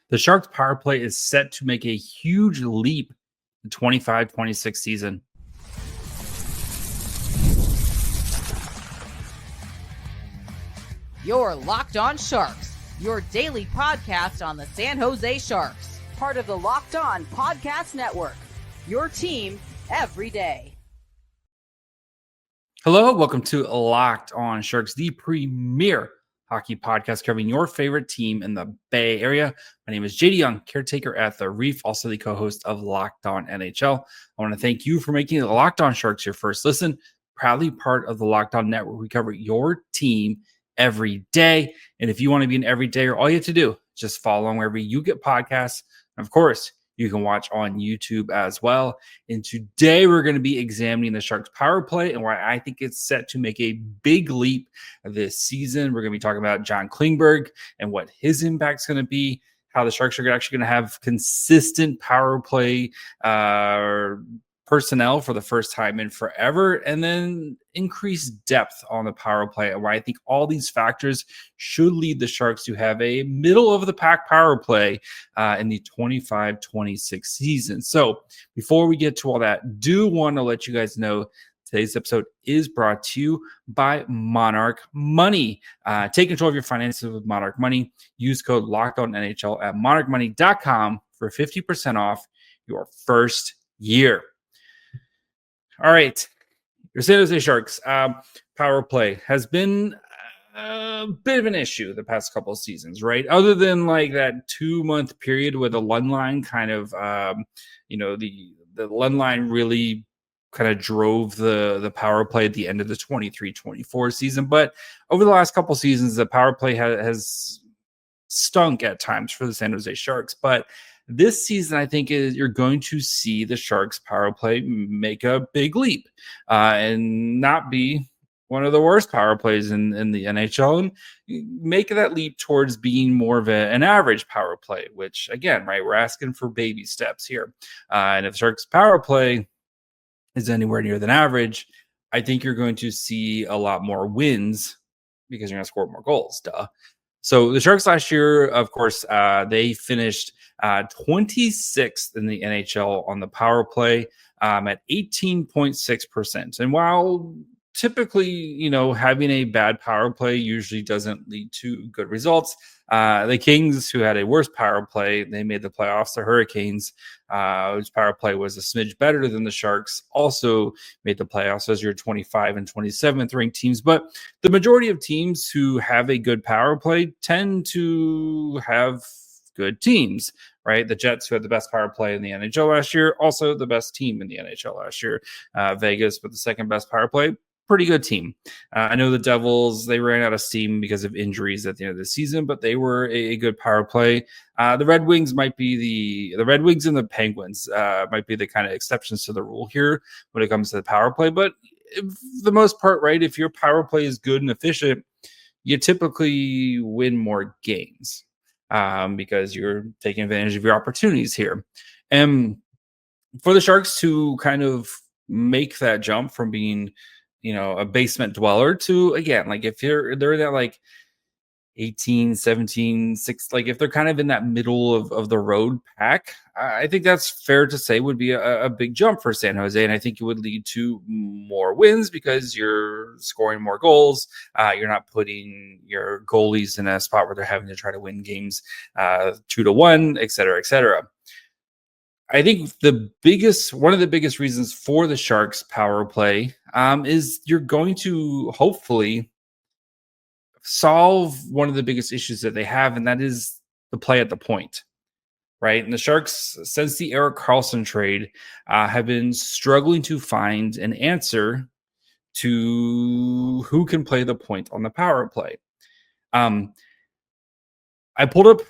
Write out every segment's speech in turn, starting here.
The Sharks power play is set to make a huge leap in 25-26 season. You're Locked On Sharks, your daily podcast on the San Jose Sharks, part of the Locked On Podcast Network, your team every day. Hello, welcome to Locked On Sharks, the premier hockey podcast covering your favorite team in the Bay Area. My name is JD Young, caretaker at the Reef, also the co-host of Locked On NHL. I want to thank you for making the Locked On Sharks your first listen. Proudly part of the Locked On Network. We cover your team every day. And if you want to be an everydayer, all you have to do is just follow along wherever you get podcasts. And of course, you can watch on YouTube as well. And today we're going to be examining the Sharks power play and why I think it's set to make a big leap this season. We're going to be talking about John Klingberg and what his impact's going to be, how the Sharks are actually going to have consistent power play personnel for the first time in forever, and then increased depth on the power play, and why I think all these factors should lead the Sharks to have a middle-of-the-pack power play in the 25-26 season. So before we get to all that, do want to let you guys know today's episode is brought to you by Monarch Money. Take control of your finances with Monarch Money. Use code LOCKEDONNHL at monarchmoney.com for 50% off your first year. All right, your San Jose Sharks power play has been a bit of an issue the past couple of seasons, right? Other than like that 2-month period where the Lundline kind of, the Lundline really kind of drove the power play at the end of the 23-24 season. But over the last couple of seasons, the power play has stunk at times for the San Jose Sharks. But this season, I think you're going to see the Sharks power play make a big leap and not be one of the worst power plays in the NHL, and make that leap towards being more of an average power play, which again, right, we're asking for baby steps here. And if Sharks power play is anywhere near than average, I think you're going to see a lot more wins because you're going to score more goals. Duh. So the Sharks last year, of course, they finished 26th in the NHL on the power play at 18.6%. And while typically, having a bad power play usually doesn't lead to good results, the Kings, who had a worse power play, they made the playoffs. The Hurricanes, whose power play was a smidge better than the Sharks, also made the playoffs as your 25 and 27th ranked teams. But the majority of teams who have a good power play tend to have good teams, right? The Jets, who had the best power play in the NHL last year, also the best team in the NHL last year. Vegas with the second best power play, pretty good team. I know the Devils, they ran out of steam because of injuries at the end of the season, but they were a good power play. The Red Wings might be the Red Wings and the Penguins might be the kind of exceptions to the rule here when it comes to the power play. But for the most part, right, if your power play is good and efficient, you typically win more games because you're taking advantage of your opportunities here. And for the Sharks to kind of make that jump from being a basement dweller to, again, like if they're in that like 18, 17, 6, like if they're kind of in that middle of the road pack, I think that's fair to say would be a big jump for San Jose. And I think it would lead to more wins because you're scoring more goals. You're not putting your goalies in a spot where they're having to try to win games 2-1, et cetera, et cetera. I think one of the biggest reasons for the Sharks power play is you're going to hopefully solve one of the biggest issues that they have, and that is the play at the point, right? And the Sharks, since the Erik Karlsson trade, have been struggling to find an answer to who can play the point on the power play. I pulled up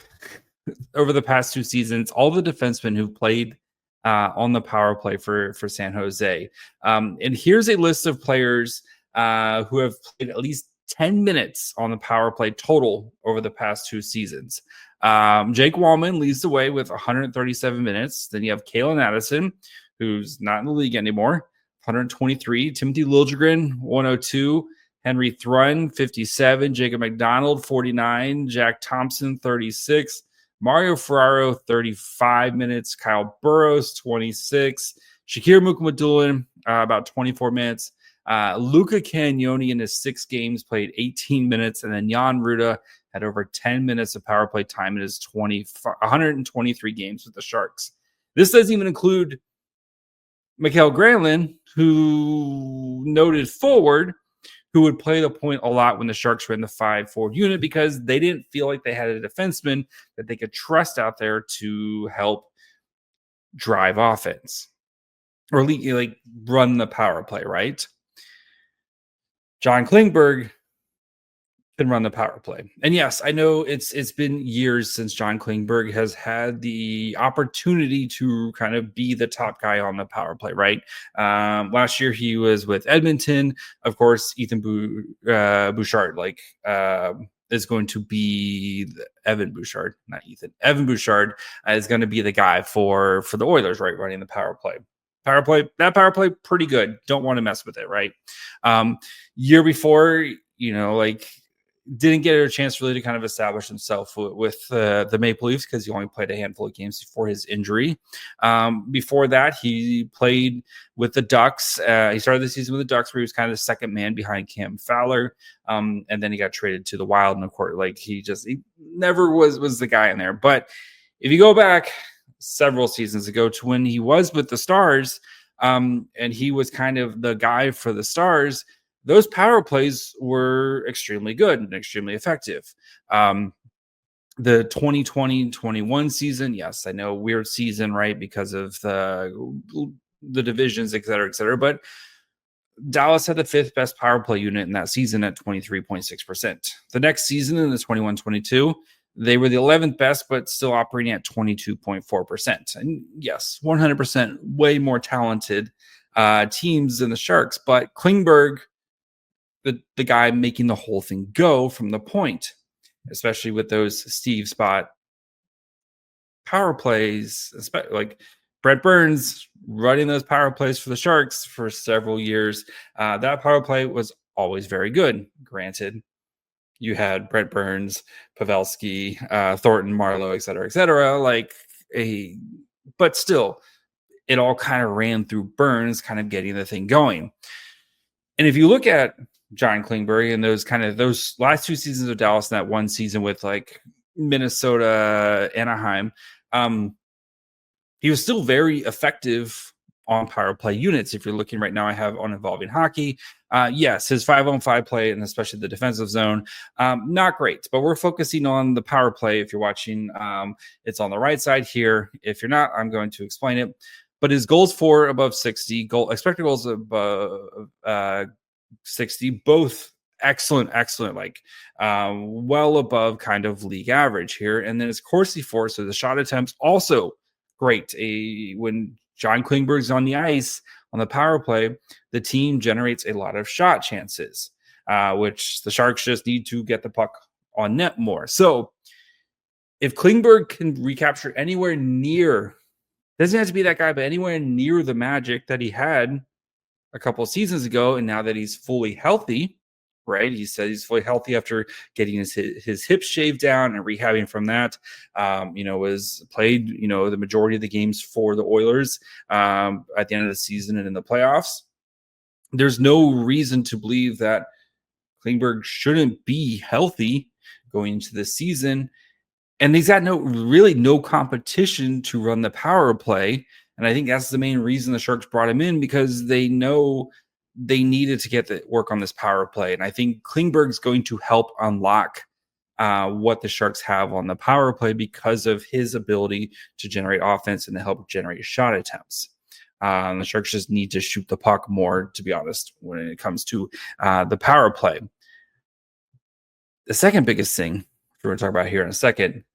over the past 2 seasons all the defensemen who've played on the power play for San Jose. And here's a list of players who have played at least 10 minutes on the power play total over the past 2 seasons. Jake Wallman leads the way with 137 minutes. Then you have Kalen Addison, who's not in the league anymore, 123. Timothy Liljegren, 102. Henry Thrun, 57. Jacob McDonald, 49. Jack Thompson, 36. Mario Ferraro, 35 minutes. Kyle Burrows, 26. Shakir Mukhamadullin, about 24 minutes. Luca Cagnoni in his 6 games played 18 minutes. And then Jan Ruda had over 10 minutes of power play time in his 123 games with the Sharks. This doesn't even include Mikael Granlund, who noted forward, who would play the point a lot when the Sharks ran the 5-4 unit because they didn't feel like they had a defenseman that they could trust out there to help drive offense or like run the power play, right? John Klingberg can run the power play. And yes, I know it's been years since John Klingberg has had the opportunity to kind of be the top guy on the power play, right? Last year he was with Edmonton. Of course, Ethan Bouchard is going to be Evan Bouchard, not Ethan. Evan Bouchard is going to be the guy for the Oilers, right? Running the power play. That power play, pretty good. Don't want to mess with it, right? Year before, didn't get a chance really to kind of establish himself with the Maple Leafs because he only played a handful of games before his injury. Before that, he played with the Ducks. He started the season with the Ducks where he was kind of the second man behind Cam Fowler. And then he got traded to the Wild. And of course, he never was the guy in there. But if you go back several seasons ago to when he was with the Stars, and he was kind of the guy for the Stars, those power plays were extremely good and extremely effective. The 2020-21 season, yes, I know, weird season, right, because of the divisions, et cetera, but Dallas had the 5th best power play unit in that season at 23.6%. The next season in the 21-22, they were the 11th best, but still operating at 22.4%. And yes, 100% way more talented teams than the Sharks, but Klingberg, the guy making the whole thing go from the point, especially with those Steve Spot power plays, like Brett Burns running those power plays for the Sharks for several years. That power play was always very good. Granted, you had Brett Burns, Pavelski, Thornton, Marlowe, et cetera, but still, it all kind of ran through Burns, kind of getting the thing going. And if you look at John Klingberg and those last 2 seasons of Dallas and that one season with Minnesota, Anaheim, he was still very effective on power play units. If you're looking right now, I have on Evolving Hockey. Yes, his 5-on-5 play and especially the defensive zone, not great, but we're focusing on the power play. If you're watching, it's on the right side here. If you're not, I'm going to explain it. But his goals for above 60, expected goals above 60, both excellent, well above kind of league average here. And then his Corsi for, so the shot attempts, also great. When John Klingberg's on the ice on the power play, the team generates a lot of shot chances, which the Sharks just need to get the puck on net more. So if Klingberg can recapture anywhere near, doesn't have to be that guy, but anywhere near the magic that he had a couple of seasons ago, and now that he's fully healthy, right? He said he's fully healthy after getting his hips shaved down and rehabbing from that. Was played, the majority of the games for the Oilers at the end of the season and in the playoffs. There's no reason to believe that Klingberg shouldn't be healthy going into the season. And he's got no competition to run the power play. And I think that's the main reason the Sharks brought him in, because they know they needed to get the work on this power play. And I think Klingberg's going to help unlock what the Sharks have on the power play because of his ability to generate offense and to help generate shot attempts. The Sharks just need to shoot the puck more, to be honest, when it comes to the power play. The second biggest thing we're going to talk about here in a second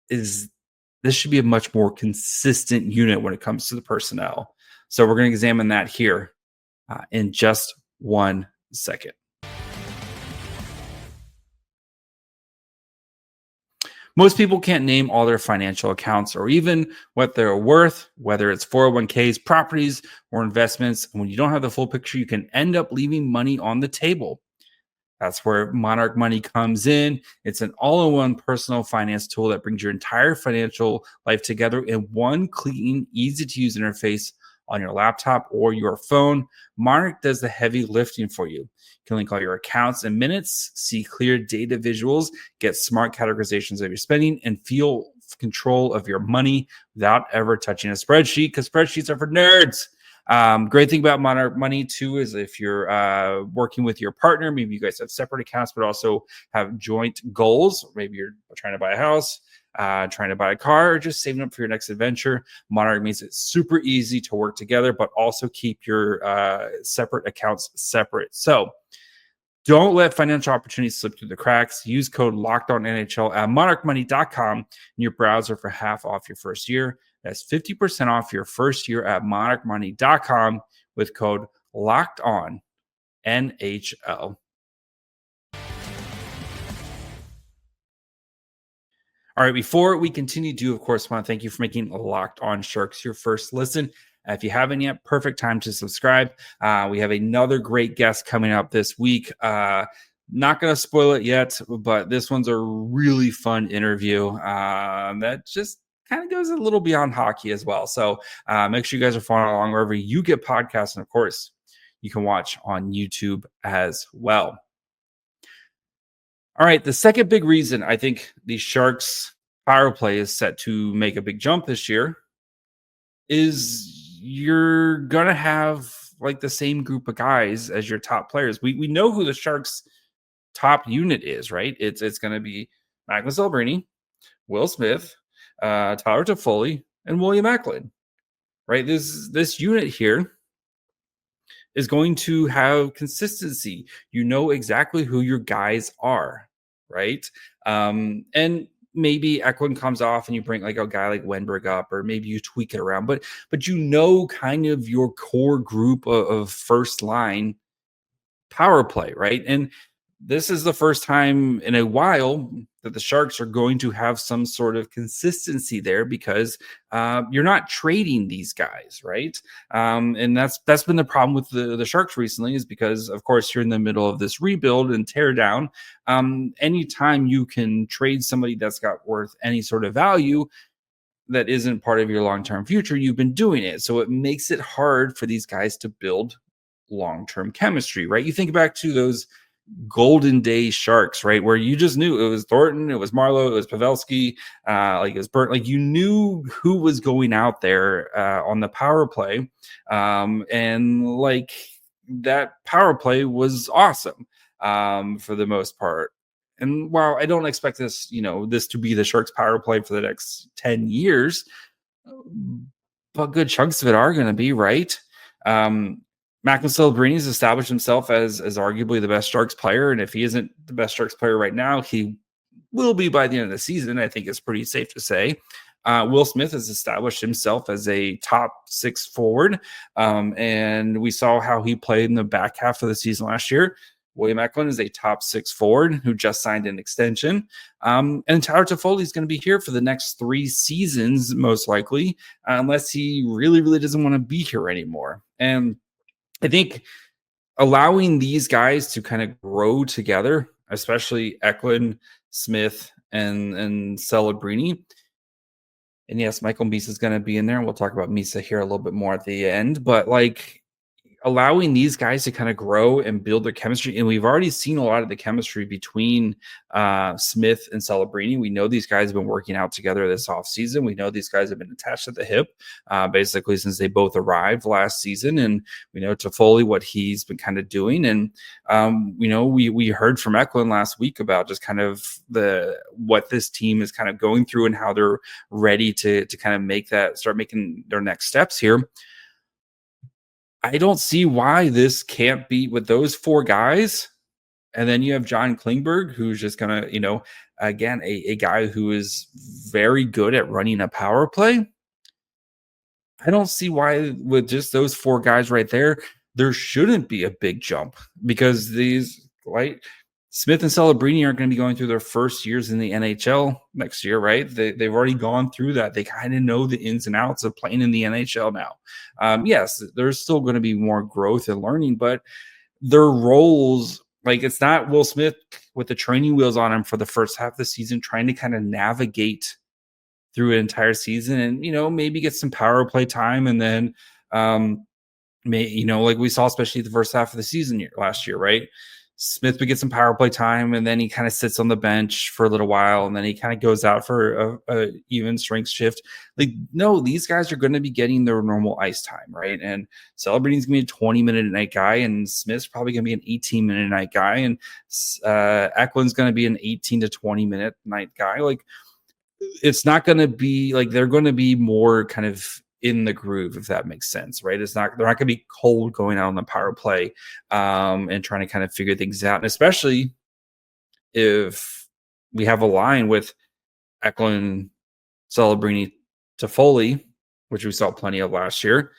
is this should be a much more consistent unit when it comes to the personnel. So we're going to examine that here in just 1 second. Most people can't name all their financial accounts or even what they're worth, whether it's 401ks, properties, or investments. And when you don't have the full picture, you can end up leaving money on the table. That's where Monarch Money comes in. It's an all-in-one personal finance tool that brings your entire financial life together in one clean, easy-to-use interface on your laptop or your phone. Monarch does the heavy lifting for you. You can link all your accounts in minutes, see clear data visuals, get smart categorizations of your spending, and feel control of your money without ever touching a spreadsheet, because spreadsheets are for nerds. Great thing about Monarch Money too is if you're working with your partner, maybe you guys have separate accounts, but also have joint goals. Maybe you're trying to buy a house, trying to buy a car, or just saving up for your next adventure. Monarch makes it super easy to work together, but also keep your separate accounts separate. So don't let financial opportunities slip through the cracks. Use code LOCKEDONNHL at monarchmoney.com in your browser for half off your first year. That's 50% off your first year at monarchmoney.com with code LOCKEDONNHL. All right, before we continue, of course, want to thank you for making Locked On Sharks your first listen. If you haven't yet, perfect time to subscribe. We have another great guest coming up this week. Not going to spoil it yet, but this one's a really fun interview that just kind of goes a little beyond hockey as well. So make sure you guys are following along wherever you get podcasts. And of course, you can watch on YouTube as well. All right, the second big reason I think the Sharks power play is set to make a big jump this year is you're going to have like the same group of guys as your top players. We know who the Sharks top unit is, right? It's going to be Macklin Celebrini, Will Smith, Tyler Toffoli, and William Eklund, right? This unit here is going to have consistency. You know exactly who your guys are, right? And maybe Eklund comes off and you bring like a guy like Wenberg up, or maybe you tweak it around, but you know kind of your core group of first line power play, right? And this is the first time in a while that the Sharks are going to have some sort of consistency there, because you're not trading these guys, right? And that's been the problem with the Sharks recently, is because, of course, you're in the middle of this rebuild and tear down. Anytime you can trade somebody that's got worth any sort of value that isn't part of your long-term future, you've been doing it. So it makes it hard for these guys to build long-term chemistry, right? You think back to those golden day Sharks, right, where you just knew it was Thornton, it was Marlowe, it was Pavelski, like it was Burnt, like you knew who was going out there on the power play, and like that power play was awesome for the most part. And while I don't expect this to be the Sharks power play for the next 10 years, but good chunks of it are going to be, right? Macklin Celebrini has established himself as arguably the best Sharks player, and if he isn't the best Sharks player right now, he will be by the end of the season. I think it's pretty safe to say. Will Smith has established himself as a top 6 forward, and we saw how he played in the back half of the season last year. William Eklund is a top 6 forward who just signed an extension. And Tyler Toffoli is going to be here for the next 3 seasons, most likely, unless he really, really doesn't want to be here anymore. And I think allowing these guys to kind of grow together, especially Eklund, Smith, and Celebrini. And yes, Michael Misa is going to be in there, and we'll talk about Misa here a little bit more at the end. But like allowing these guys to kind of grow and build their chemistry. And we've already seen a lot of the chemistry between Smith and Celebrini. We know these guys have been working out together this offseason. We know these guys have been attached at the hip basically since they both arrived last season. And we know Toffoli, what he's been kind of doing. And, we heard from Eklund last week about just kind of what this team is kind of going through and how they're ready to kind of start making their next steps here. I don't see why this can't be with those 4 guys. And then you have John Klingberg, who's just going to, again, a guy who is very good at running a power play. I don't see why with just those 4 guys right there shouldn't be a big jump, because these Smith and Celebrini aren't going to be going through their first years in the NHL next year, right? They've already gone through that. They kind of know the ins and outs of playing in the NHL now. Yes, there's still going to be more growth and learning, but their roles Like, it's not Will Smith with the training wheels on him for the first half of the season, trying to kind of navigate through an entire season and, maybe get some power play time. And then, like we saw, especially the first half of the season last year, right? Smith would get some power play time, and then he kind of sits on the bench for a little while, and then he kind of goes out for a even strength shift. Like, no, these guys are going to be getting their normal ice time, right? And Celebrini's going to be a 20-minute a night guy, and Smith's probably going to be an 18-minute a night guy, and Eklund's going to be an 18 to 20-minute night guy. Like, it's not going to be like they're going to be more kind of in the groove, if that makes sense, right? They're not going to be cold going out on the power play and trying to kind of figure things out. And especially if we have a line with Eklund, Celebrini, Toffoli, which we saw plenty of last year,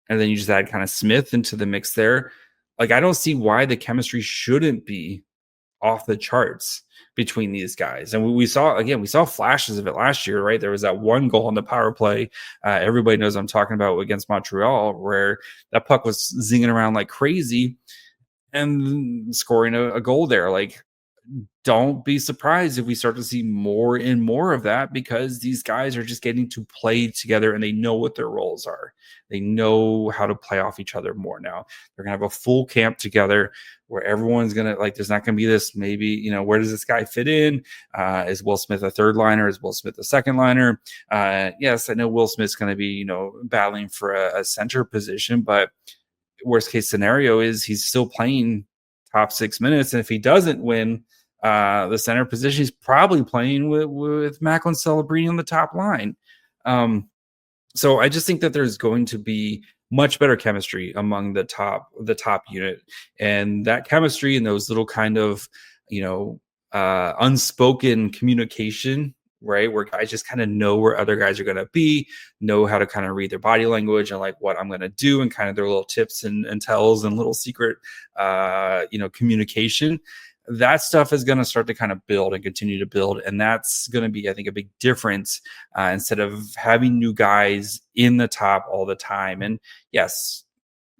and then you just add kind of Smith into the mix there. Like, I don't see why the chemistry shouldn't be off the charts between these guys. And we saw flashes of it last year, right? There was that one goal on the power play. Everybody knows I'm talking about against Montreal, where that puck was zinging around like crazy and scoring a goal there. Like, don't be surprised if we start to see more and more of that, because these guys are just getting to play together and they know what their roles are. They know how to play off each other more now. They're going to have a full camp together where everyone's going to, like, there's not going to be this, maybe, where does this guy fit in? Is Will Smith a third liner? Is Will Smith a second liner? Yes, I know Will Smith's going to be, battling for a center position, but worst case scenario is he's still playing top 6 minutes. And if he doesn't win the center position, he's probably playing with Macklin Celebrini on the top line. So I just think that there's going to be much better chemistry among the top unit, and that chemistry and those little kind of, unspoken communication, right? Where guys just kind of know where other guys are going to be, know how to kind of read their body language and like what I'm going to do, and kind of their little tips and tells and little secret, communication. That stuff is going to start to kind of build and continue to build. And that's going to be, I think, a big difference instead of having new guys in the top all the time. And yes,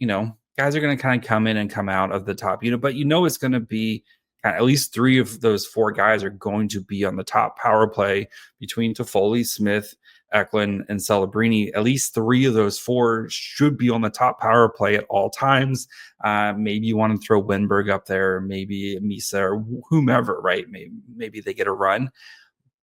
guys are going to kind of come in and come out of the top unit, but it's going to be at least 3 of those 4 guys are going to be on the top power play between Toffoli, Smith, Eklund, and Celebrini. At least 3 of those 4 should be on the top power play at all times. Maybe you want to throw Wenberg up there, or maybe Misa or whomever, right? Maybe they get a run.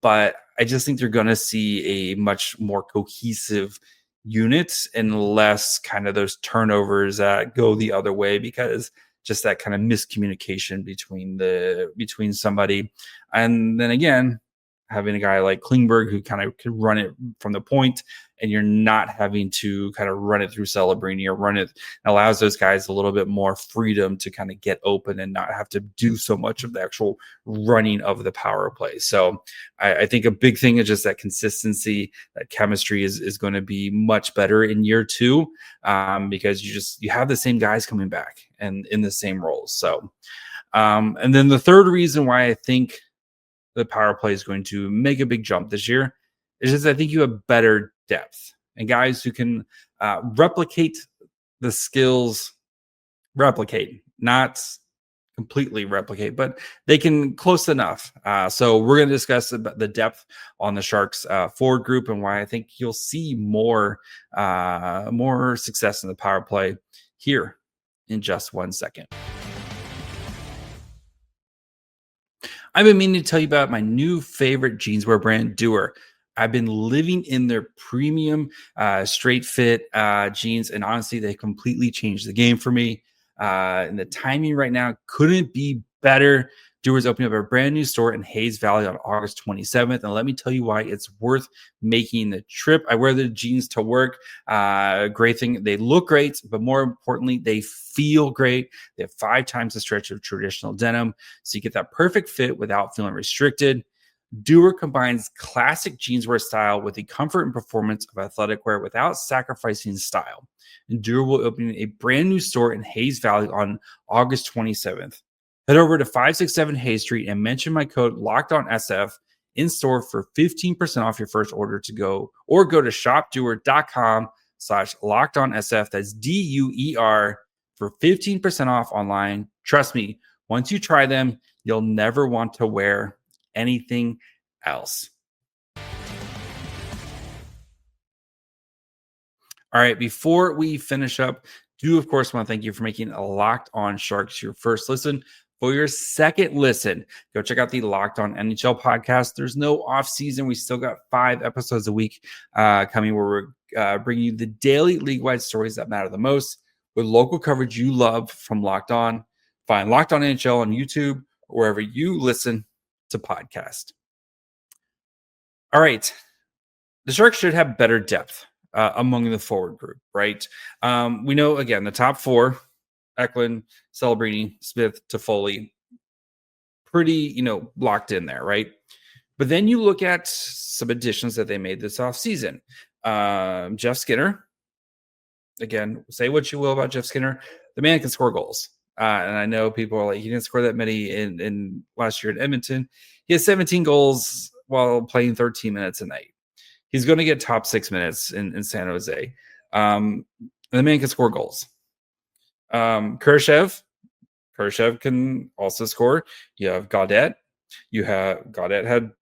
But I just think they're going to see a much more cohesive unit and less kind of those turnovers that go the other way, because just that kind of miscommunication between somebody. And then again, having a guy like Klingberg who kind of could run it from the point, and you're not having to kind of run it through Celebrini or run it, allows those guys a little bit more freedom to kind of get open and not have to do so much of the actual running of the power play. So I think a big thing is just that consistency, that chemistry is going to be much better in year 2, because you have the same guys coming back and in the same roles. So, and then the third reason why I think the power play is going to make a big jump this year is just I think you have better depth and guys who can replicate the skills, not completely replicate, but they can close enough. So we're going to discuss the depth on the Sharks forward group and why I think you'll see more success in the power play here in just 1 second. I've been meaning to tell you about my new favorite jeanswear brand, Doer. I've been living in their premium straight fit jeans, and honestly, they completely changed the game for me. And the timing right now couldn't be better. Doer's opening up a brand new store in Hayes Valley on August 27th. And let me tell you why it's worth making the trip. I wear the jeans to work. Great thing. They look great, but more importantly, they feel great. They have 5 times the stretch of traditional denim. So you get that perfect fit without feeling restricted. Doer combines classic jeanswear style with the comfort and performance of athletic wear without sacrificing style. And Doer will open a brand new store in Hayes Valley on August 27th. Head over to 567 Hayes Street and mention my code LOCKEDONSF in store for 15% off your first order go to shopdoer.com/LOCKEDONSF. That's DUER for 15% off online. Trust me, Once you try them, you'll never want to wear anything else. All right, before we finish up, do of course want to thank you for making a Locked On Sharks your first listen. For your second listen, go check out the Locked On NHL podcast. There's no off season. We still got 5 episodes a week coming where we're bringing you the daily league-wide stories that matter the most with local coverage you love from Locked On. Find Locked On NHL on YouTube or wherever you listen to podcasts. All right, the Sharks should have better depth among the forward group, right? We know, again, the top 4, Eklund, Celebrini, Smith, Toffoli, pretty, locked in there, right? But then you look at some additions that they made this offseason. Jeff Skinner, again, say what you will about Jeff Skinner, the man can score goals. And I know people are like, he didn't score that many in last year in Edmonton. He has 17 goals while playing 13 minutes a night. He's going to get top 6 minutes in San Jose. The man can score goals. Kurashev can also score. You have Gaudette. Gaudette had,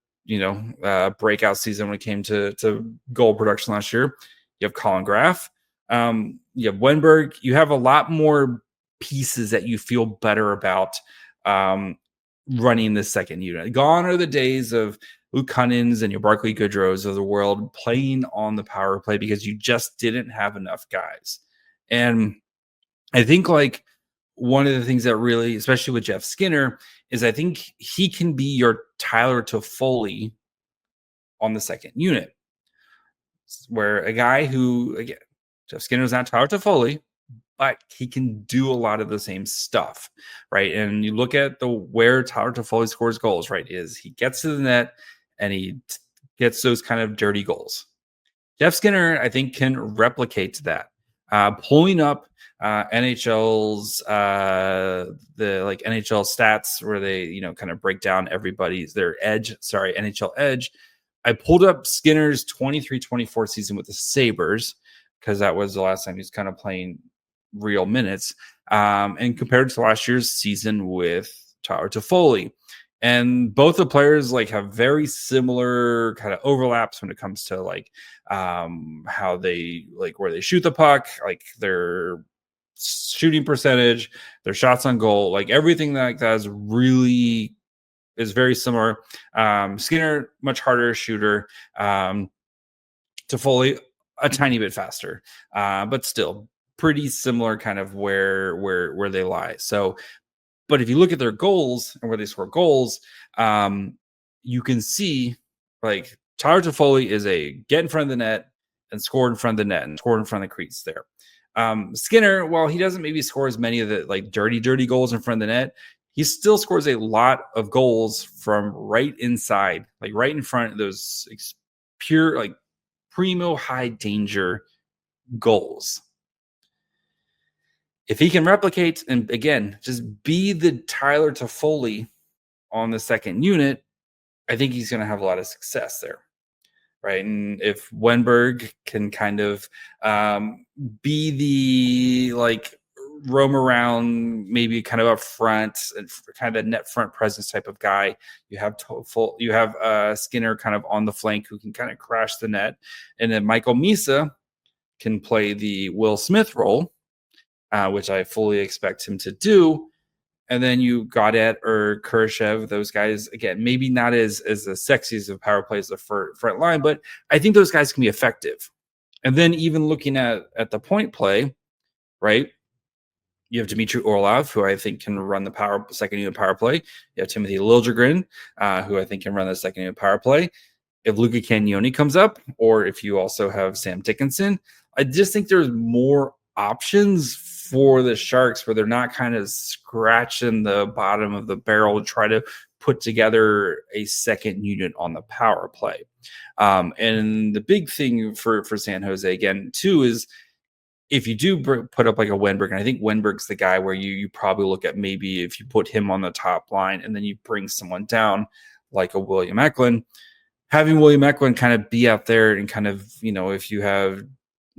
a breakout season when it came to goal production last year. You have Colin Graff. You have Wenberg. You have a lot more pieces that you feel better about running the second unit. Gone are the days of Luke Cunnins and your Barclay Goodrows of the world playing on the power play because you just didn't have enough guys. And I think one of the things that really, especially with Jeff Skinner, is I think he can be your Tyler Toffoli on the second unit. Where a guy who, again, Jeff Skinner is not Tyler Toffoli, but he can do a lot of the same stuff, right? And you look at where Tyler Toffoli scores goals, right, is he gets to the net and he gets those kind of dirty goals. Jeff Skinner, I think, can replicate that. Pulling up NHL's the NHL stats where they kind of break down everybody's NHL edge. I pulled up Skinner's 23-24 season with the Sabres because that was the last time he was kind of playing real minutes, and compared to last year's season with Tyler Toffoli. And both the players have very similar kind of overlaps when it comes to how they where they shoot the puck, their shooting percentage, their shots on goal, everything that is very similar. Skinner, much harder shooter. Toffoli, a tiny bit faster, but still pretty similar kind of where they lie. So, but if you look at their goals and where they score goals, you can see Tyler Toffoli is a get in front of the net and score in front of the net and score in front of the crease there. Skinner, while he doesn't maybe score as many of the dirty goals in front of the net, he still scores a lot of goals from right inside, right in front of those pure primo high danger goals. If he can replicate and, again, just be the Tyler Toffoli on the second unit, I think he's going to have a lot of success there, right? And if Wenberg can kind of be the roam around, maybe kind of up front and kind of a net front presence type of guy, you have Skinner kind of on the flank who can kind of crash the net, and then Michael Misa can play the Will Smith role, which I fully expect him to do. And then you Gaudette or Kurashev, those guys, again, maybe not as sexy as a power play as the front line, but I think those guys can be effective. And then even looking at the point play, right, you have Dmitry Orlov, who I think can run the second unit power play. You have Timothy Liljegren, who I think can run the second unit power play. If Luca Cagnoni comes up, or if you also have Sam Dickinson, I just think there's more options for the Sharks where they're not kind of scratching the bottom of the barrel to try to put together a second unit on the power play. And the big thing for San Jose, again, too, is if you do put up a Wenberg, and I think Wenberg's the guy where you probably look at maybe if you put him on the top line and then you bring someone down like a William Eklund, having William Eklund kind of be out there and kind of, if you have,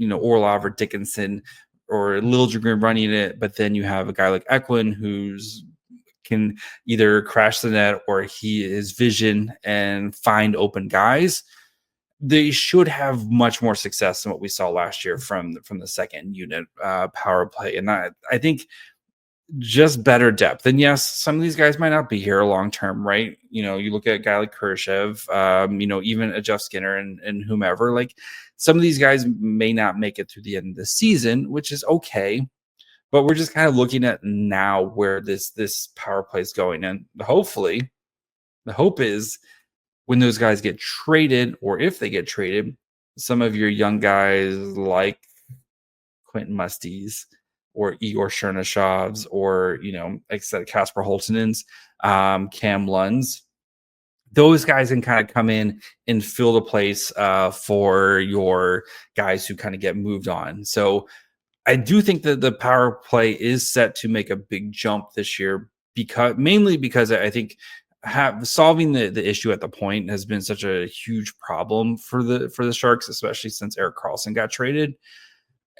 Orlov or Dickinson or Liljegren running it, but then you have a guy like Eklund who's can either crash the net or his vision and find open guys, they should have much more success than what we saw last year from the second unit power play. And I think just better depth. And yes, some of these guys might not be here long term, right? You know, you look at a guy like Khrushchev, even a Jeff Skinner and whomever. Like, some of these guys may not make it through the end of the season, which is okay. But we're just kind of looking at now where this power play is going. And hopefully, the hope is when those guys get traded, or if they get traded, some of your young guys like Quentin Musti's or Igor Chernyshov's, or, like I said, Kasper Holtonen's, Cam Lund's, those guys can kind of come in and fill the place for your guys who kind of get moved on. So I do think that the power play is set to make a big jump this year, mainly because I think solving the issue at the point has been such a huge problem for the Sharks, especially since Erik Karlsson got traded.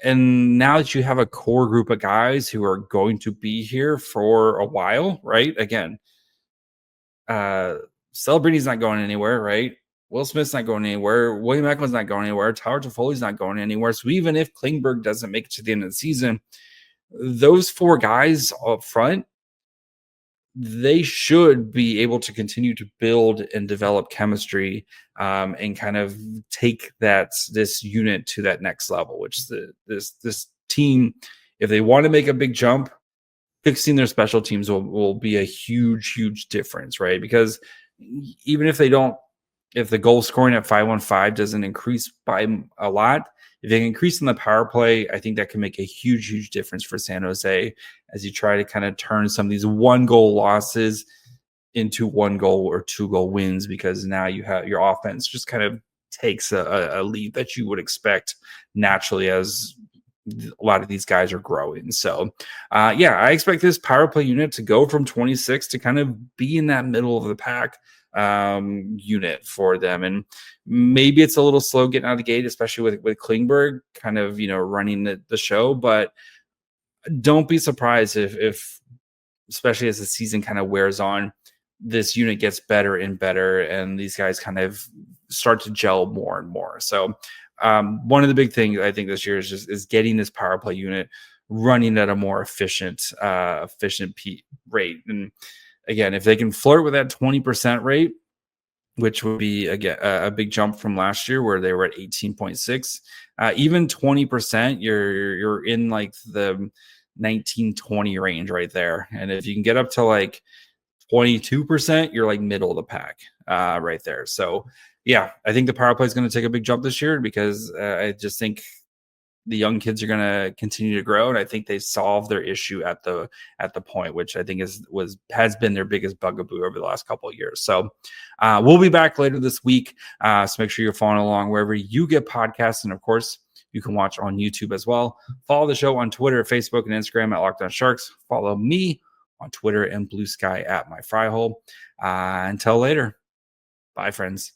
And now that you have a core group of guys who are going to be here for a while, right? Again, Celebrini's not going anywhere, right? Will Smith's not going anywhere. William Eklund's not going anywhere. Tyler Toffoli's not going anywhere. So even if Klingberg doesn't make it to the end of the season, those four guys up front, they should be able to continue to build and develop chemistry and kind of take this unit to that next level, which is this team. If they want to make a big jump, fixing their special teams will be a huge difference, right? Because even if the goal scoring at 5-1-5 doesn't increase by a lot, if they can increase in the power play, I think that can make a huge difference for San Jose as you try to kind of turn some of these 1-goal losses into 1-goal or 2-goal wins, because now you have your offense just kind of takes a lead that you would expect naturally as a lot of these guys are growing. So I expect this power play unit to go from 26 to kind of be in that middle of the pack unit for them. And maybe it's a little slow getting out of the gate, especially with Klingberg kind of, running the show, but don't be surprised if especially as the season kind of wears on, this unit gets better and better and these guys kind of start to gel more and more. So one of the big things I think this year is getting this power play unit running at a more efficient rate. And again, if they can flirt with that 20% rate, which would be again a big jump from last year where they were at 18.6, even 20%, you're in like the 19-20 range right there. And if you can get up to like 22%, you're like middle of the pack right there. So yeah, I think the power play is going to take a big jump this year because I just think the young kids are going to continue to grow, and I think they solved their issue at the point, which I think has been their biggest bugaboo over the last couple of years. So we'll be back later this week. So make sure you're following along wherever you get podcasts, and of course, you can watch on YouTube as well. Follow the show on Twitter, Facebook, and Instagram at Locked On Sharks. Follow me on Twitter and Blue Sky at My Fry Hole. Until later, bye, friends.